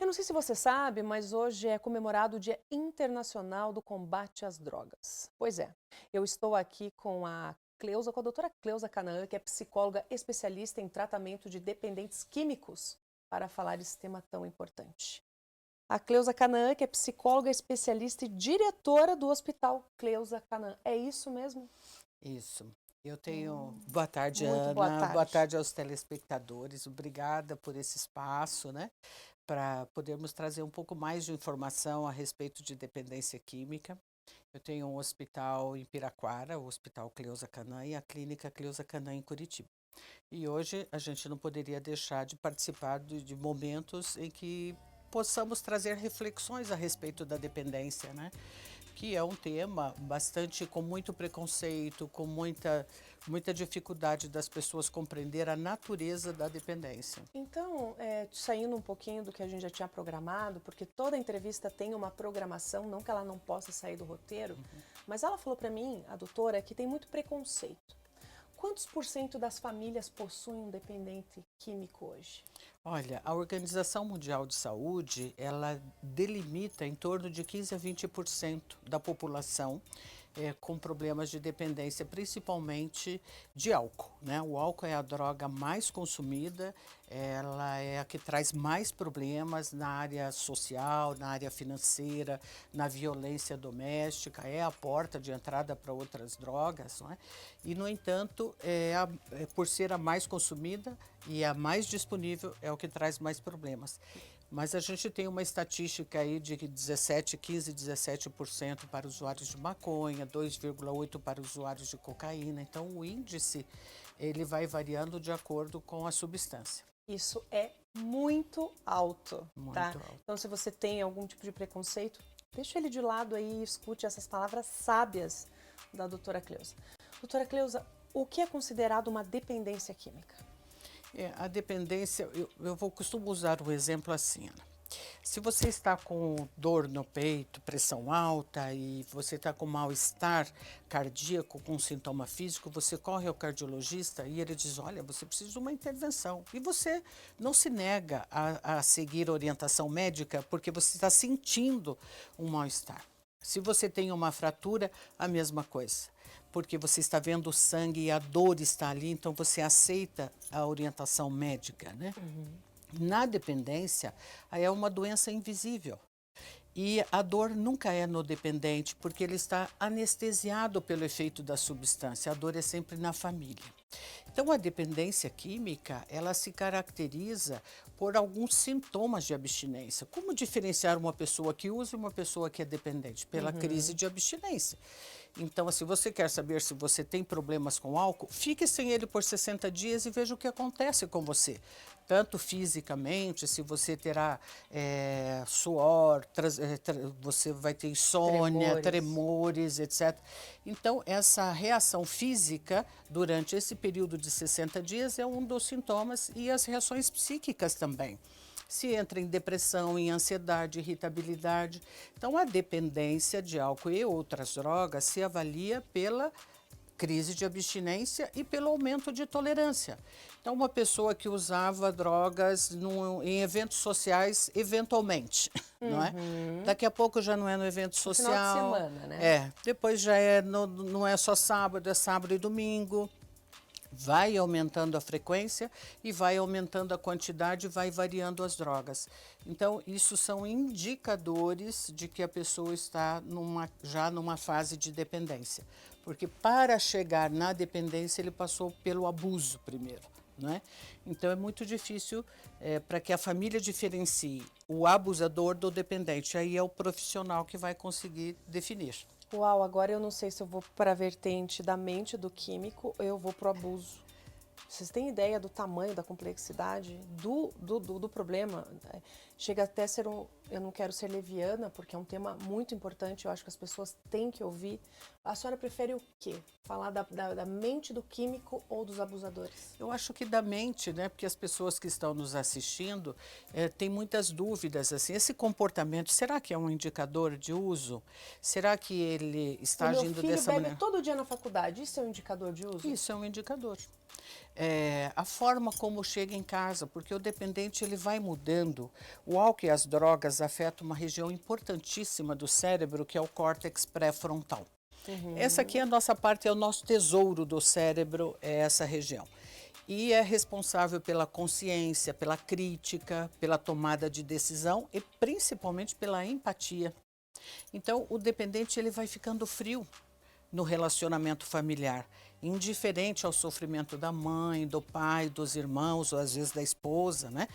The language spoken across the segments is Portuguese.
Eu não sei se você sabe, mas hoje é comemorado o Dia Internacional do Combate às Drogas. Pois é, eu estou aqui com a doutora Cleusa Canaã, que é psicóloga especialista em tratamento de dependentes químicos, para falar desse tema tão importante. A Cleusa Canaã, que é psicóloga especialista e diretora do Hospital Cleusa Canaã. É isso mesmo? Isso. Eu tenho. Hum, Boa tarde, muito boa Ana. Boa tarde. tarde aos telespectadores. Obrigada por esse espaço, né? Para podermos trazer um pouco mais de informação a respeito de dependência química. Eu tenho um hospital em Piraquara, o Hospital Cleusa Canaã, e a Clínica Cleusa Canaã em Curitiba. E hoje a gente não poderia deixar de participar de momentos em que possamos trazer reflexões a respeito da dependência, né? Que é um tema bastante com muito preconceito, com muita dificuldade das pessoas compreender a natureza da dependência. Então, saindo um pouquinho do que a gente já tinha programado, porque toda entrevista tem uma programação, não que ela não possa sair do roteiro, mas ela falou para mim, a doutora, que tem muito preconceito. Quantos por cento das famílias possuem um dependente químico hoje? Olha, a Organização Mundial de Saúde, ela delimita em torno de 15 a 20% da população com problemas de dependência, principalmente de álcool, né? O álcool é a droga mais consumida, ela é a que traz mais problemas na área social, na área financeira, na violência doméstica, é a porta de entrada para outras drogas, não é? E, no entanto, por ser a mais consumida e a mais disponível, é o que traz mais problemas. Mas a gente tem uma estatística aí de que 17, 15, 17% para usuários de maconha, 2,8% para usuários de cocaína. Então, o índice ele vai variando de acordo com a substância. Isso é muito alto, tá? Muito alto. Então, se você tem algum tipo de preconceito, deixa ele de lado aí e escute essas palavras sábias da doutora Cleusa. Doutora Cleusa, o que é considerado uma dependência química? A dependência, costumo usar o exemplo assim, Ana. Se você está com dor no peito, pressão alta e você está com mal-estar cardíaco, com sintoma físico, você corre ao cardiologista e ele diz, olha, você precisa de uma intervenção. E você não se nega a seguir orientação médica porque você está sentindo um mal-estar. Se você tem uma fratura, a mesma coisa, porque você está vendo o sangue e a dor está ali, então você aceita a orientação médica, né? Na dependência, aí é uma doença invisível. E a dor nunca é no dependente, porque ele está anestesiado pelo efeito da substância. A dor é sempre na família. Então, a dependência química, ela se caracteriza por alguns sintomas de abstinência. Como diferenciar uma pessoa que usa e uma pessoa que é dependente? Pela crise de abstinência. Então, se você quer saber se você tem problemas com álcool, fique sem ele por 60 dias e veja o que acontece com você. Tanto fisicamente, se você terá suor, você vai ter insônia, Tremores. tremores, etc. Então, essa reação física durante esse período de 60 dias é um dos sintomas e as reações psíquicas também. Se entra em depressão, em ansiedade, irritabilidade. Então, a dependência de álcool e outras drogas se avalia pela crise de abstinência e pelo aumento de tolerância. Então, uma pessoa que usava drogas em eventos sociais, eventualmente, não é? Uhum. Daqui a pouco já não é no evento No final de social, semana, né? depois já não é só sábado, é sábado e domingo. Vai aumentando a frequência e vai aumentando a quantidade, vai variando as drogas. Então, isso são indicadores de que a pessoa está já numa fase de dependência. Porque para chegar na dependência, ele passou pelo abuso primeiro. Né? Então, é muito difícil para que a família diferencie o abusador do dependente. Aí é o profissional que vai conseguir definir. Uau, agora eu não sei se eu vou para a vertente da mente do químico ou eu vou para o abuso. Vocês têm ideia do tamanho, da complexidade do problema? Chega até a ser eu não quero ser leviana, porque é um tema muito importante, eu acho que as pessoas têm que ouvir. A senhora prefere o quê? Falar da mente do químico ou dos abusadores? Eu acho que da mente, né? Porque as pessoas que estão nos assistindo têm muitas dúvidas, assim, esse comportamento, será que é um indicador de uso? Será que ele está O meu agindo filho dessa bebe maneira? todo dia na faculdade, isso é um indicador de uso? Isso é um indicador. A forma como chega em casa, porque o dependente ele vai mudando. O álcool e as drogas afetam uma região importantíssima do cérebro, que é o córtex pré-frontal. Essa aqui é a nossa parte, é o nosso tesouro do cérebro, é essa região. E é responsável pela consciência, pela crítica, pela tomada de decisão e principalmente pela empatia. Então, o dependente ele vai ficando frio no relacionamento familiar, indiferente ao sofrimento da mãe, do pai, dos irmãos, ou às vezes da esposa, né?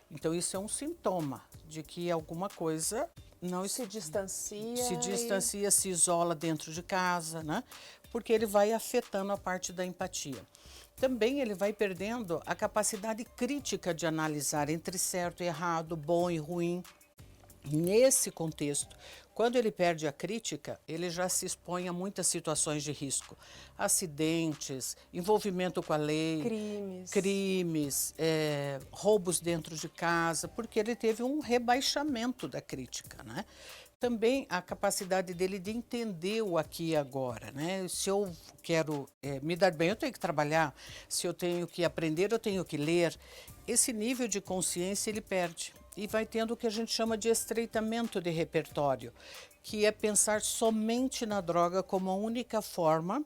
Então, isso é um sintoma de que alguma coisa não Se distancia. se distancia, se isola dentro de casa, né? Porque ele vai afetando a parte da empatia. Também ele vai perdendo a capacidade crítica de analisar entre certo e errado, bom e ruim. Nesse contexto, quando ele perde a crítica, ele já se expõe a muitas situações de risco. Acidentes, envolvimento com a lei, crimes, roubos dentro de casa, porque ele teve um rebaixamento da crítica, né? Também a capacidade dele de entender o aqui e agora, né? Se eu quero me dar bem, eu tenho que trabalhar. Se eu tenho que aprender, eu tenho que ler. Esse nível de consciência ele perde e vai tendo o que a gente chama de estreitamento de repertório, que é pensar somente na droga como a única forma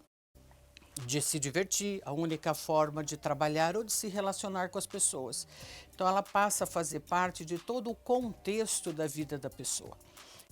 de se divertir, a única forma de trabalhar ou de se relacionar com as pessoas. Então ela passa a fazer parte de todo o contexto da vida da pessoa.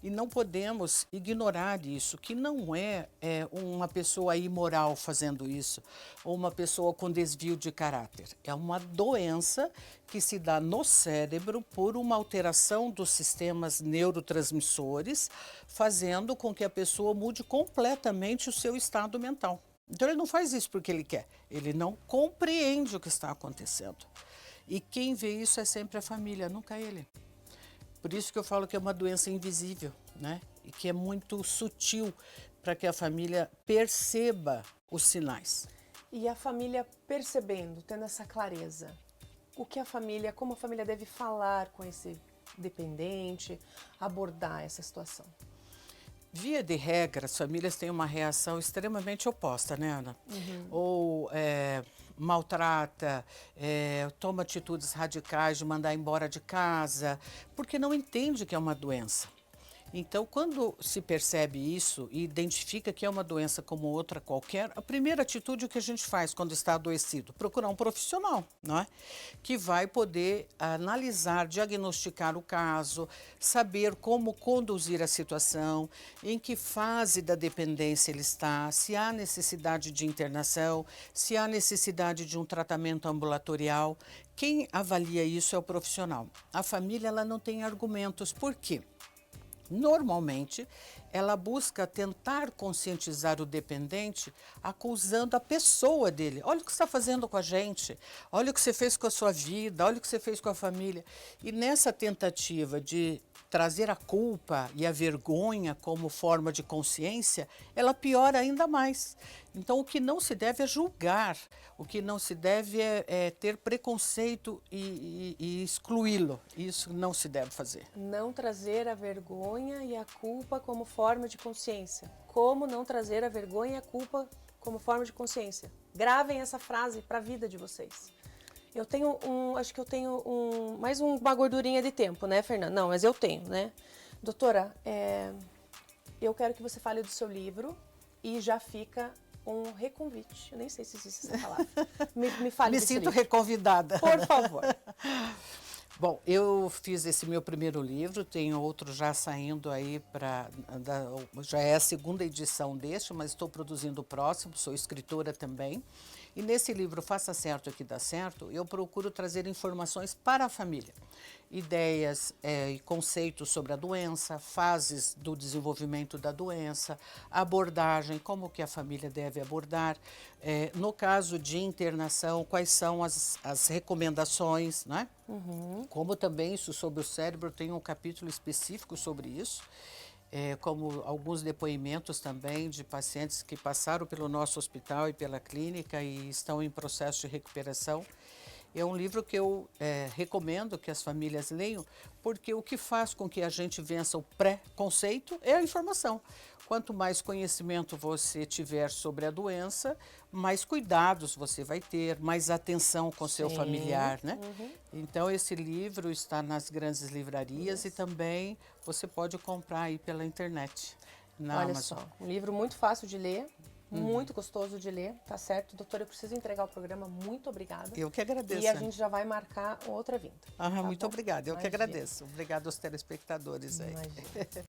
E não podemos ignorar isso, que não é uma pessoa imoral fazendo isso, ou uma pessoa com desvio de caráter. É uma doença que se dá no cérebro por uma alteração dos sistemas neurotransmissores, fazendo com que a pessoa mude completamente o seu estado mental. Então ele não faz isso porque ele quer, ele não compreende o que está acontecendo. E quem vê isso é sempre a família, nunca ele. Por isso que eu falo que é uma doença invisível, né? E que é muito sutil para que a família perceba os sinais. E a família percebendo, tendo essa clareza, como a família deve falar com esse dependente, abordar essa situação? Via de regra, as famílias têm uma reação extremamente oposta, né, Ana? Ou maltrata, toma atitudes radicais de mandar embora de casa, porque não entende que é uma doença. Então, quando se percebe isso e identifica que é uma doença como outra qualquer, a primeira atitude que a gente faz quando está adoecido, procurar um profissional, não é? Que vai poder analisar, diagnosticar o caso, saber como conduzir a situação, em que fase da dependência ele está, se há necessidade de internação, se há necessidade de um tratamento ambulatorial. Quem avalia isso é o profissional. A família ela não tem argumentos. Por quê? Normalmente, ela busca tentar conscientizar o dependente acusando a pessoa dele. Olha o que você está fazendo com a gente, olha o que você fez com a sua vida, olha o que você fez com a família. E nessa tentativa de trazer a culpa e a vergonha como forma de consciência, ela piora ainda mais. Então, o que não se deve é julgar, o que não se deve é ter preconceito e excluí-lo. Isso não se deve fazer. Não trazer a vergonha e a culpa como forma de consciência. Como não trazer a vergonha e a culpa como forma de consciência? Gravem essa frase para a vida de vocês. Eu tenho acho que eu tenho mais uma gordurinha de tempo, né, Fernanda? Não, mas eu tenho, né? Doutora, eu quero que você fale do seu livro e já fica um reconvite. Eu nem sei se existe essa palavra. Me fale desse sinto livro. reconvidada. Por favor. Bom, eu fiz esse meu primeiro livro, tenho outro já saindo aí já é a segunda edição deste, mas estou produzindo o próximo, sou escritora também. E nesse livro Faça Certo que Dá Certo, eu procuro trazer informações para a família. Ideias e conceitos sobre a doença, fases do desenvolvimento da doença, abordagem, como que a família deve abordar. No caso de internação, quais são as recomendações, né? Como também isso sobre o cérebro, tem um capítulo específico sobre isso. Como alguns depoimentos também de pacientes que passaram pelo nosso hospital e pela clínica e estão em processo de recuperação. É um livro que eu recomendo que as famílias leiam, porque o que faz com que a gente vença o pré-conceito é a informação. Quanto mais conhecimento você tiver sobre a doença, mais cuidados você vai ter, mais atenção com seu familiar, né? Então, esse livro está nas grandes livrarias e também você pode comprar aí pela internet, na Olha Amazon. só, um livro muito fácil de ler, muito gostoso de ler, tá certo? Doutora, eu preciso entregar o programa, muito obrigada. Eu que agradeço. E a gente já vai marcar outra vinda. Tá muito bom? obrigada, eu que Imagina. agradeço. Obrigada aos telespectadores aí. Imagina.